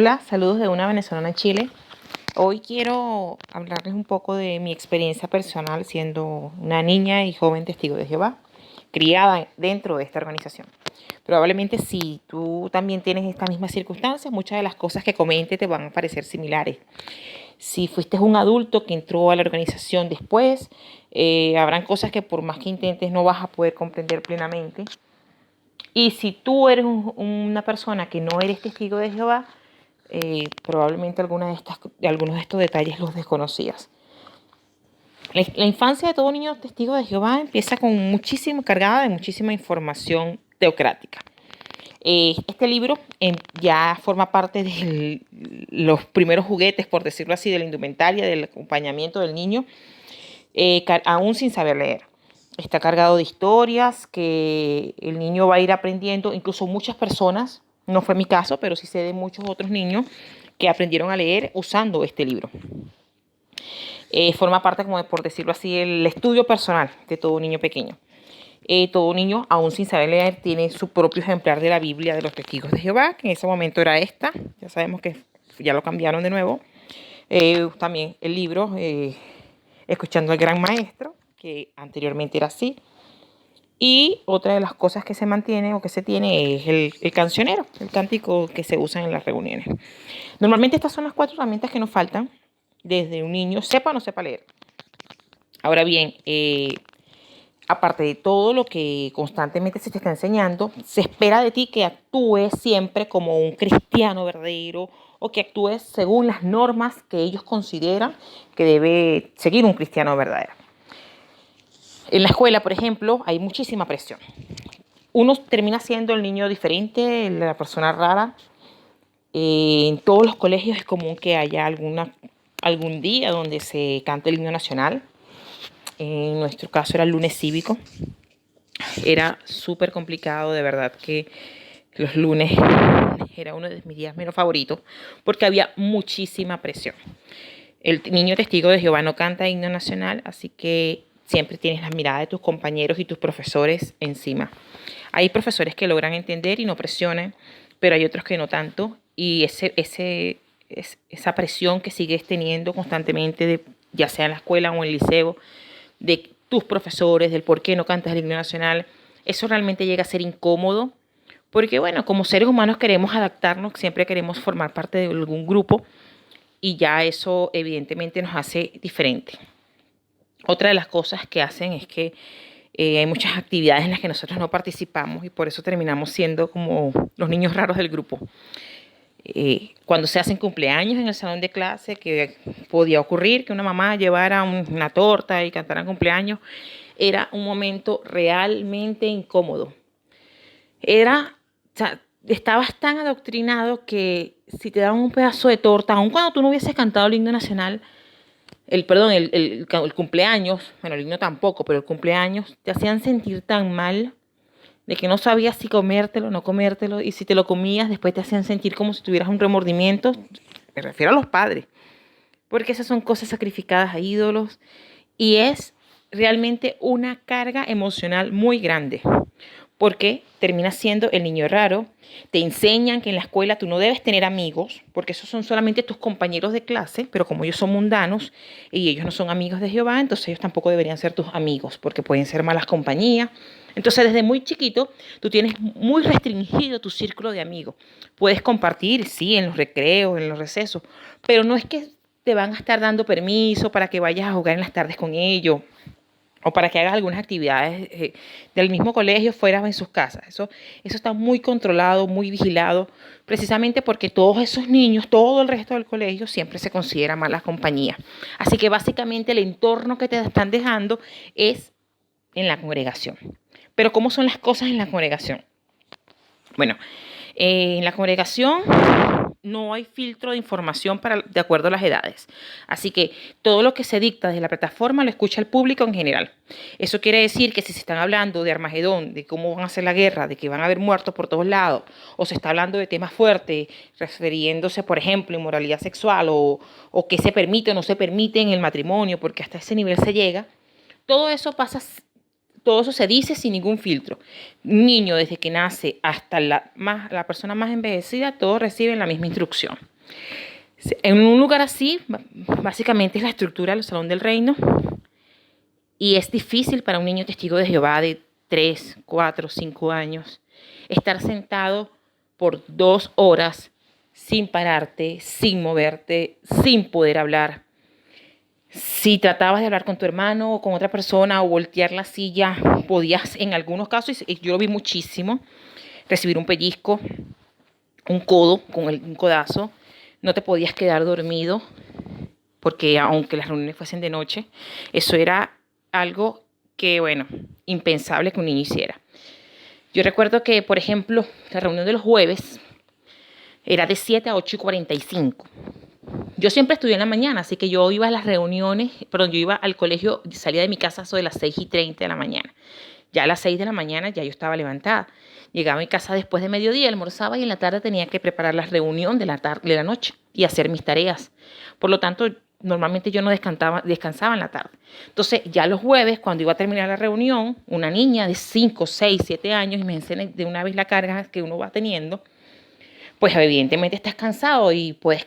Hola, saludos de una venezolana en Chile. Hoy quiero hablarles un poco de mi experiencia personal siendo una niña y joven testigo de Jehová, criada dentro de esta organización. Probablemente si tú también tienes estas mismas circunstancias, muchas de las cosas que comente te van a parecer similares. Si fuiste un adulto que entró a la organización después, habrán cosas que por más que intentes no vas a poder comprender plenamente. Y si tú eres una persona que no eres testigo de Jehová, probablemente algunos de estos detalles los desconocías. La infancia de todo niño testigo de Jehová empieza cargada de muchísima información teocrática. Este libro ya forma parte de los primeros juguetes, por decirlo así, de la indumentaria, del acompañamiento del niño, aún sin saber leer. Está cargado de historias que el niño va a ir aprendiendo, incluso muchas personas, no fue mi caso, pero sí sé de muchos otros niños que aprendieron a leer usando este libro. Forma parte, como por decirlo así, el estudio personal de todo niño pequeño. Todo niño, aún sin saber leer, tiene su propio ejemplar de la Biblia de los Testigos de Jehová, que en ese momento era esta. Ya sabemos que ya lo cambiaron de nuevo. También el libro Escuchando al Gran Maestro, que anteriormente era así. Y otra de las cosas que se mantiene o que se tiene es el cancionero, el cántico que se usa en las reuniones. Normalmente estas son las 4 herramientas que nos faltan desde un niño, sepa o no sepa leer. Ahora bien, aparte de todo lo que constantemente se te está enseñando, se espera de ti que actúes siempre como un cristiano verdadero o que actúes según las normas que ellos consideran que debe seguir un cristiano verdadero. En la escuela, por ejemplo, hay muchísima presión. Uno termina siendo el niño diferente, la persona rara. En todos los colegios es común que haya algún día donde se cante el himno nacional. En nuestro caso era el lunes cívico. Era súper complicado, de verdad que los lunes era uno de mis días menos favoritos porque había muchísima presión. El niño testigo de Jehová no canta himno nacional, así que siempre tienes la mirada de tus compañeros y tus profesores encima. Hay profesores que logran entender y no presionan, pero hay otros que no tanto. Y esa presión que sigues teniendo constantemente, ya sea en la escuela o en el liceo, de tus profesores, del por qué no cantas el himno nacional, eso realmente llega a ser incómodo. Porque bueno, como seres humanos queremos adaptarnos, siempre queremos formar parte de algún grupo y ya eso evidentemente nos hace diferente. Otra de las cosas que hacen es que hay muchas actividades en las que nosotros no participamos y por eso terminamos siendo como los niños raros del grupo. Cuando se hacen cumpleaños en el salón de clase, que podía ocurrir que una mamá llevara una torta y cantara cumpleaños, era un momento realmente incómodo. Estabas tan adoctrinado que si te daban un pedazo de torta, aun cuando tú no hubieses cantado el himno nacional, el cumpleaños, bueno, el himno tampoco, pero el cumpleaños, te hacían sentir tan mal de que no sabías si comértelo o no comértelo, y si te lo comías, después te hacían sentir como si tuvieras un remordimiento. Me refiero a los padres, porque esas son cosas sacrificadas a ídolos, y es realmente una carga emocional muy grande, porque terminas siendo el niño raro. Te enseñan que en la escuela tú no debes tener amigos, porque esos son solamente tus compañeros de clase, pero como ellos son mundanos y ellos no son amigos de Jehová, entonces ellos tampoco deberían ser tus amigos, porque pueden ser malas compañías. Entonces desde muy chiquito tú tienes muy restringido tu círculo de amigos. Puedes compartir, sí, en los recreos, en los recesos, pero no es que te van a estar dando permiso para que vayas a jugar en las tardes con ellos o para que hagas algunas actividades del mismo colegio fuera en sus casas. Eso está muy controlado, muy vigilado, precisamente porque todos esos niños, todo el resto del colegio siempre se considera mala compañía. Así que básicamente el entorno que te están dejando es en la congregación. Pero ¿cómo son las cosas en la congregación? Bueno, en la congregación no hay filtro de información de acuerdo a las edades. Así que todo lo que se dicta desde la plataforma lo escucha el público en general. Eso quiere decir que si se están hablando de Armagedón, de cómo van a hacer la guerra, de que van a haber muertos por todos lados, o se está hablando de temas fuertes, refiriéndose, por ejemplo, a inmoralidad sexual, o qué se permite o no se permite en el matrimonio, porque hasta ese nivel se llega, todo eso pasa todo eso se dice sin ningún filtro. Un niño desde que nace hasta la persona más envejecida, todos reciben la misma instrucción. En un lugar así, básicamente es la estructura del Salón del Reino, y es difícil para un niño testigo de Jehová de 3, 4, 5 años estar sentado por 2 horas sin pararte, sin moverte, sin poder hablar. Si tratabas de hablar con tu hermano o con otra persona o voltear la silla, podías en algunos casos, y yo lo vi muchísimo, recibir un pellizco, un codo con un codazo. No te podías quedar dormido porque aunque las reuniones fuesen de noche, eso era algo que, bueno, impensable que un niño hiciera. Yo recuerdo que, por ejemplo, la reunión de los jueves era de 7 a 8:45. Yo siempre estudié en la mañana, así que yo iba a las reuniones, perdón, yo iba al colegio, salía de mi casa sobre las 6:30 de la mañana. Ya a las 6 de la mañana ya yo estaba levantada. Llegaba a mi casa después de mediodía, almorzaba y en la tarde tenía que preparar la reunión de la noche y hacer mis tareas. Por lo tanto, normalmente yo no descansaba en la tarde. Entonces, ya los jueves, cuando iba a terminar la reunión, una niña de 5, 6, 7 años, y me enseñé de una vez la carga que uno va teniendo, pues evidentemente estás cansado y puedes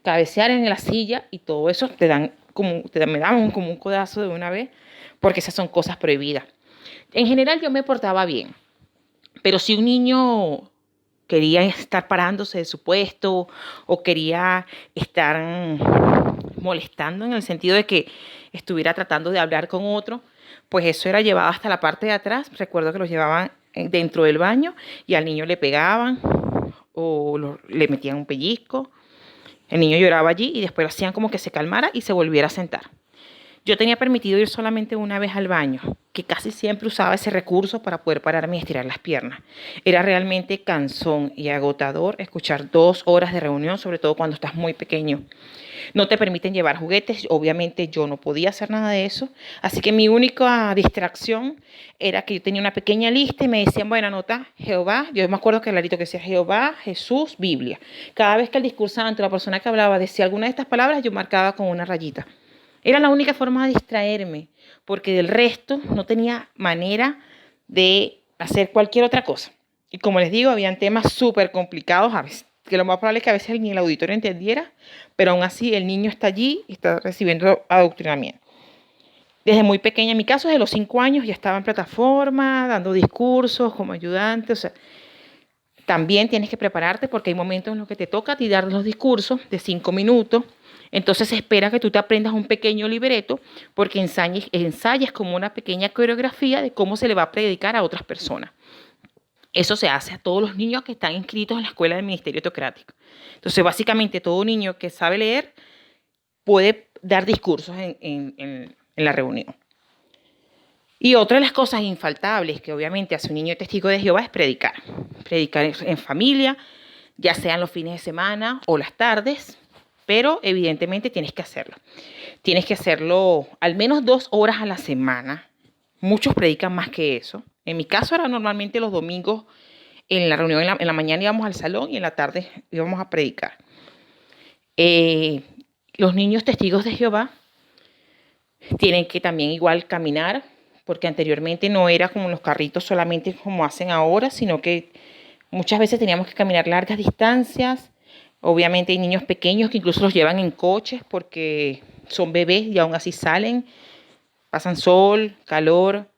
cabecear en la silla y todo eso me daban como un codazo de una vez, porque esas son cosas prohibidas. En general yo me portaba bien, pero si un niño quería estar parándose de su puesto o quería estar molestando en el sentido de que estuviera tratando de hablar con otro, pues eso era llevado hasta la parte de atrás. Recuerdo que lo llevaban dentro del baño y al niño le pegaban o le metían un pellizco. El niño lloraba allí y después lo hacían como que se calmara y se volviera a sentar. Yo tenía permitido ir solamente una vez al baño, que casi siempre usaba ese recurso para poder pararme y estirar las piernas. Era realmente cansón y agotador escuchar 2 horas de reunión, sobre todo cuando estás muy pequeño. No te permiten llevar juguetes, obviamente yo no podía hacer nada de eso, así que mi única distracción era que yo tenía una pequeña lista y me decían, bueno, anota Jehová, yo me acuerdo clarito que decía Jehová, Jesús, Biblia. Cada vez que el discursante, la persona que hablaba, decía alguna de estas palabras, yo marcaba con una rayita. Era la única forma de distraerme, porque del resto no tenía manera de hacer cualquier otra cosa. Y como les digo, habían temas súper complicados a veces, que lo más probable es que a veces ni el auditorio entendiera, pero aún así el niño está allí y está recibiendo adoctrinamiento. Desde muy pequeña, en mi caso, desde los 5 años ya estaba en plataforma, dando discursos como ayudante, o sea, también tienes que prepararte porque hay momentos en los que te toca a ti dar los discursos de 5 minutos. Entonces se espera que tú te aprendas un pequeño libreto porque ensayes como una pequeña coreografía de cómo se le va a predicar a otras personas. Eso se hace a todos los niños que están inscritos en la escuela del Ministerio Teocrático. Entonces, básicamente, todo niño que sabe leer puede dar discursos en la reunión. Y otra de las cosas infaltables que obviamente hace un niño testigo de Jehová es predicar. Predicar en familia, ya sean los fines de semana o las tardes, pero evidentemente tienes que hacerlo. Tienes que hacerlo al menos 2 horas a la semana. Muchos predican más que eso. En mi caso era normalmente los domingos en la reunión, en la mañana íbamos al salón y en la tarde íbamos a predicar. Los niños testigos de Jehová tienen que también igual caminar, porque anteriormente no era como los carritos solamente como hacen ahora, sino que muchas veces teníamos que caminar largas distancias. Obviamente hay niños pequeños que incluso los llevan en coches porque son bebés y aún así salen, pasan sol, calor.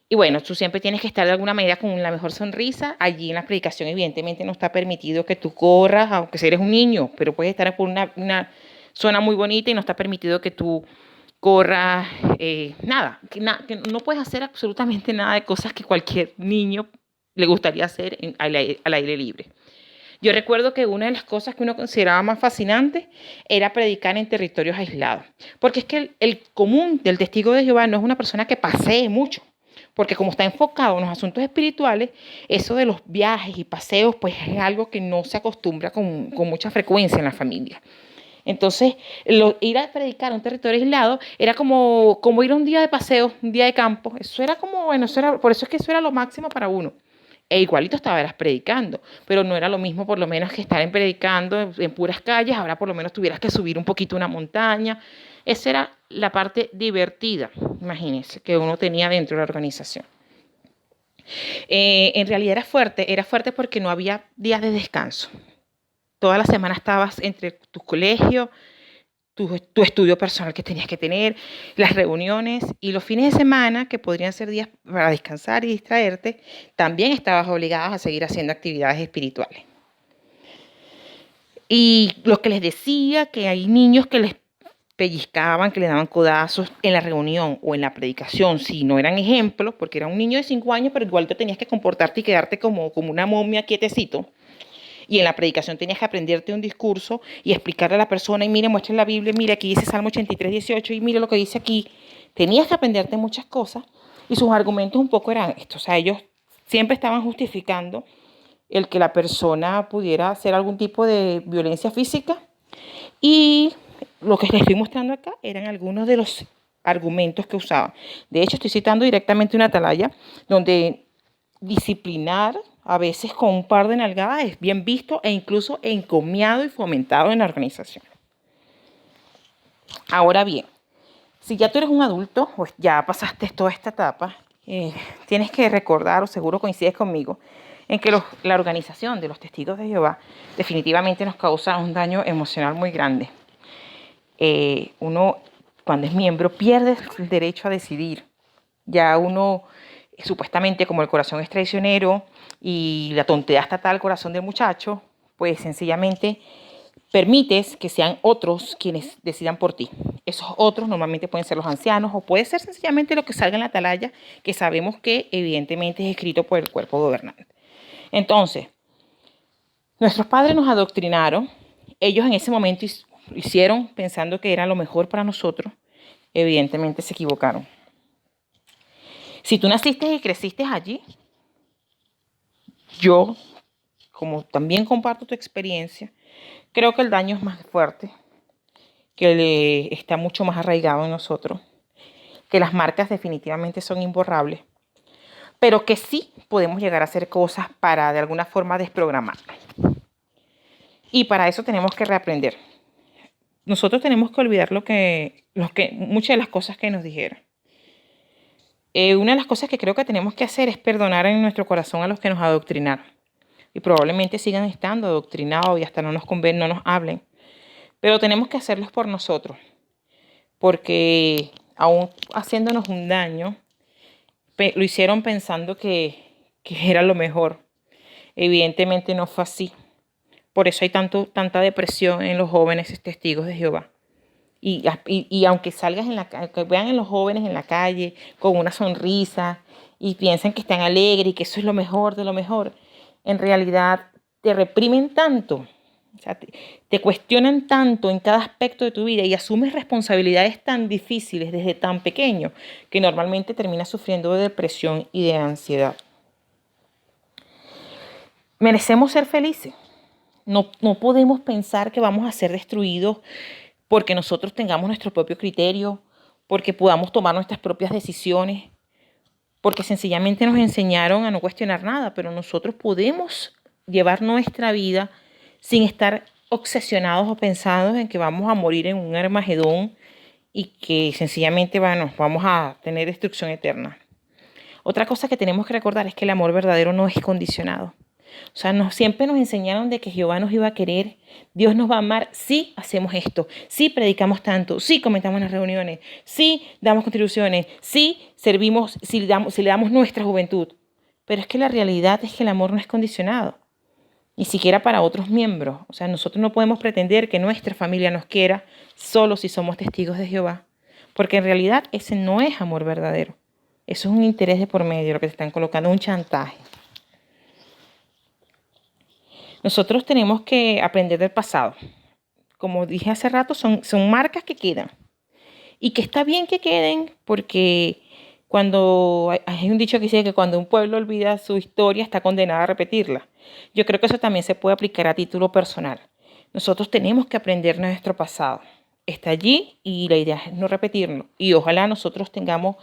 Y bueno, tú siempre tienes que estar de alguna manera con la mejor sonrisa. Allí en la predicación evidentemente no está permitido que tú corras, aunque si eres un niño, pero puedes estar por una zona muy bonita y no está permitido que tú corras, nada, que no puedes hacer absolutamente nada de cosas que cualquier niño le gustaría hacer al aire libre. Yo recuerdo que una de las cosas que uno consideraba más fascinantes era predicar en territorios aislados, porque es que el común del testigo de Jehová no es una persona que pasee mucho, porque como está enfocado en los asuntos espirituales, eso de los viajes y paseos pues es algo que no se acostumbra con mucha frecuencia en la familia. Entonces, ir a predicar a un territorio aislado era como ir a un día de paseo, un día de campo. Eso era como, bueno, por eso es que eso era lo máximo para uno. E igualito estabas predicando, pero no era lo mismo por lo menos que estar predicando en puras calles. Ahora por lo menos tuvieras que subir un poquito una montaña. Esa era la parte divertida imagínense, que uno tenía dentro de la organización. En realidad era fuerte porque no había días de descanso. Toda la semana estabas entre tu colegio, tu estudio personal que tenías que tener, las reuniones y los fines de semana, que podrían ser días para descansar y distraerte, también estabas obligada a seguir haciendo actividades espirituales. Y lo que les decía, que hay niños que les pellizcaban, que le daban codazos en la reunión o en la predicación, si no eran ejemplos, porque era un niño de 5 años, pero igual te tenías que comportarte y quedarte como una momia quietecito. Y en la predicación tenías que aprenderte un discurso y explicarle a la persona, y mire, muestre la Biblia, mire, aquí dice Salmo 83, 18, y mire lo que dice aquí. Tenías que aprenderte muchas cosas, y sus argumentos un poco eran estos. O sea, ellos siempre estaban justificando el que la persona pudiera hacer algún tipo de violencia física, y lo que les estoy mostrando acá eran algunos de los argumentos que usaban. De hecho, estoy citando directamente una atalaya donde disciplinar a veces con un par de nalgadas es bien visto e incluso encomiado y fomentado en la organización. Ahora bien, si ya tú eres un adulto, pues ya pasaste toda esta etapa, tienes que recordar, o seguro coincides conmigo, en que la organización de los Testigos de Jehová definitivamente nos causa un daño emocional muy grande. Uno, cuando es miembro, pierde el derecho a decidir. Ya uno, supuestamente, como el corazón es traicionero y la tontería está tal corazón del muchacho, pues sencillamente permites que sean otros quienes decidan por ti. Esos otros normalmente pueden ser los ancianos o puede ser sencillamente lo que salga en la atalaya, que sabemos que evidentemente es escrito por el cuerpo gobernante. Entonces, nuestros padres nos adoctrinaron. Ellos en ese momento hicieron pensando que era lo mejor para nosotros. Evidentemente se equivocaron. Si tú naciste y creciste allí, yo, como también comparto tu experiencia, creo que el daño es más fuerte, que está mucho más arraigado en nosotros, que las marcas definitivamente son imborrables, pero que sí podemos llegar a hacer cosas para de alguna forma desprogramarlas. Y para eso tenemos que reaprender. Nosotros tenemos que olvidar muchas de las cosas que nos dijeron. Una de las cosas que creo que tenemos que hacer es perdonar en nuestro corazón a los que nos adoctrinaron. Y probablemente sigan estando adoctrinados y hasta no nos conven, no nos hablen. Pero tenemos que hacerlos por nosotros. Porque aún haciéndonos un daño, lo hicieron pensando que era lo mejor. Evidentemente no fue así. Por eso hay tanta depresión en los jóvenes testigos de Jehová. Y aunque salgas que vean en los jóvenes en la calle con una sonrisa y piensan que están alegres y que eso es lo mejor de lo mejor, en realidad te reprimen tanto, o sea, te cuestionan tanto en cada aspecto de tu vida y asumes responsabilidades tan difíciles desde tan pequeño que normalmente terminas sufriendo de depresión y de ansiedad. Merecemos ser felices. No podemos pensar que vamos a ser destruidos porque nosotros tengamos nuestro propio criterio, porque podamos tomar nuestras propias decisiones, porque sencillamente nos enseñaron a no cuestionar nada, pero nosotros podemos llevar nuestra vida sin estar obsesionados o pensados en que vamos a morir en un Armagedón y que sencillamente vamos a tener destrucción eterna. Otra cosa que tenemos que recordar es que el amor verdadero no es condicionado. O sea, siempre nos enseñaron de que Jehová nos iba a querer, Dios nos va a amar si hacemos esto, si predicamos tanto, si comentamos en las reuniones, si damos contribuciones, si servimos, si le damos nuestra juventud. Pero es que la realidad es que el amor no es condicionado, ni siquiera para otros miembros. O sea, nosotros no podemos pretender que nuestra familia nos quiera solo si somos testigos de Jehová, porque en realidad ese no es amor verdadero. Eso es un interés de por medio, lo que te están colocando, un chantaje. Nosotros tenemos que aprender del pasado. Como dije hace rato, son marcas que quedan. Y que está bien que queden porque hay un dicho que dice que cuando un pueblo olvida su historia está condenado a repetirla. Yo creo que eso también se puede aplicar a título personal. Nosotros tenemos que aprender nuestro pasado. Está allí y la idea es no repetirlo. Y ojalá nosotros tengamos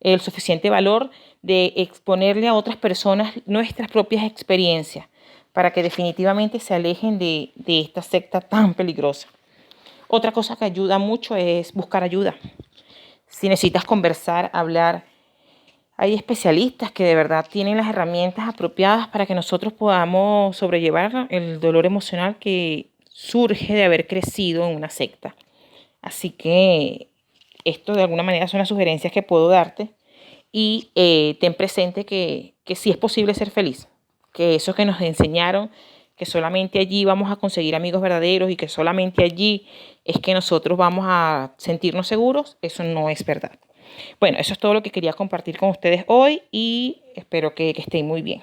el suficiente valor de exponerle a otras personas nuestras propias experiencias para que definitivamente se alejen de esta secta tan peligrosa. Otra cosa que ayuda mucho es buscar ayuda. Si necesitas conversar, hablar, hay especialistas que de verdad tienen las herramientas apropiadas para que nosotros podamos sobrellevar el dolor emocional que surge de haber crecido en una secta. Así que esto de alguna manera son las sugerencias que puedo darte y ten presente que sí es posible ser feliz, que eso que nos enseñaron, que solamente allí vamos a conseguir amigos verdaderos y que solamente allí es que nosotros vamos a sentirnos seguros, eso no es verdad. Bueno, eso es todo lo que quería compartir con ustedes hoy y espero que estén muy bien.